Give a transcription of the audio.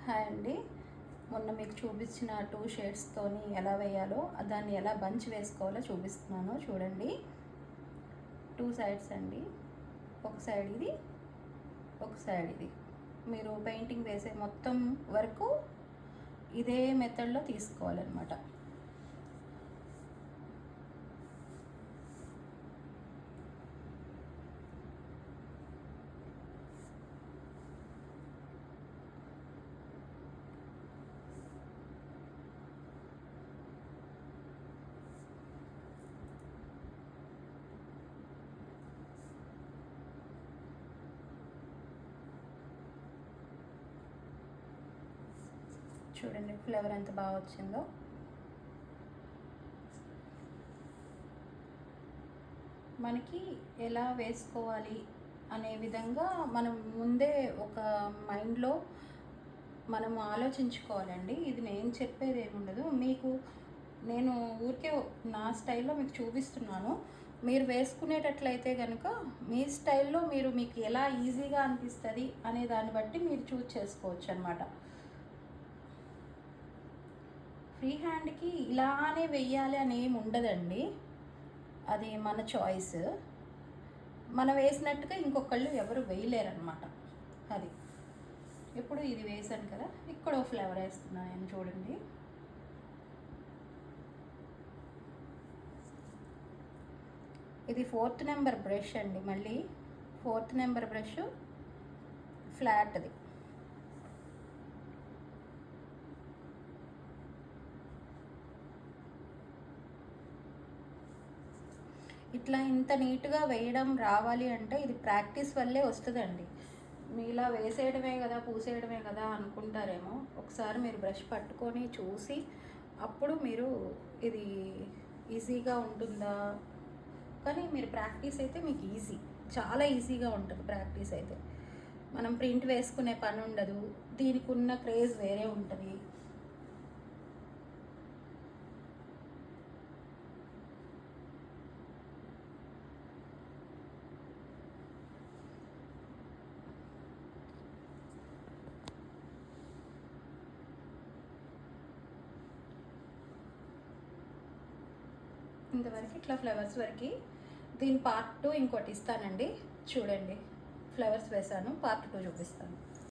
Hi అండి. మొన్న మీకు చూపించిన 2 షేడ్స్తోని ఎలా వేయాలో దాన్ని ఎలా బంచ్ వేసుకోవాలో చూపిస్తున్నాను చూడండి. 2 సైడ్స్ అండి, ఒక సైడ్ ఇది, ఒక సైడ్ ఇది. మీరు పెయింటింగ్ వేసే మొత్తం వరకు ఇదే మెథడ్లో తీసుకోవాలన్నమాట. చూడండి ఫ్లేవర్ ఎంత బాగా వచ్చిందో. మనకి ఎలా వేసుకోవాలి అనే విధంగా మనం ముందే ఒక మైండ్లో మనం ఆలోచించుకోవాలండి. ఇది నేను చెప్పేది ఏముండదు, నేను ఊరికే నా స్టైల్లో మీకు చూపిస్తున్నాను. మీరు వేసుకునేటట్లయితే కనుక మీ స్టైల్లో మీకు ఎలా ఈజీగా అనిపిస్తుంది అనే దాన్ని బట్టి మీరు చూస్ చేసుకోవచ్చు అనమాట. ఫ్రీ హ్యాండ్కి ఇలానే వెయ్యాలి అని ఏమి ఉండదండి, అది మన చాయిస్. మనం వేసినట్టుగా ఇంకొకళ్ళు ఎవరు వేయలేరనమాట. అది ఇప్పుడు ఇది వేసాను కదా, ఇక్కడ ఫ్లేవర్ వేస్తున్నాను నేను చూడండి. ఇది 4th నెంబర్ బ్రష్ అండి, మళ్ళీ 4th నెంబర్ బ్రష్ ఫ్లాట్ది. ఇట్లా ఇంత నీట్గా వేయడం రావాలి అంటే ఇది ప్రాక్టీస్ వల్లే వస్తుందండి. మీలా వేసేయడమే కదా పూసేయడమే కదా అనుకుంటారేమో. ఒకసారి మీరు బ్రష్ పట్టుకొని చూసి అప్పుడు మీరు ఇది ఈజీగా ఉంటుందా, కానీ మీరు ప్రాక్టీస్ అయితే మీకు చాలా ఈజీగా ఉంటుంది ప్రాక్టీస్ అయితే. మనం ప్రింట్ వేసుకునే పని ఉండదు, దీనికి ఉన్న క్రేజ్ వేరే ఉంటుంది. ఇంతవరకు ఇట్లా ఫ్లవర్స్ వరకు. దీని పార్ట్ 2 ఇంకోటి ఇస్తానండి చూడండి. ఫ్లవర్స్ వేసాను, పార్ట్ 2 చూపిస్తాను.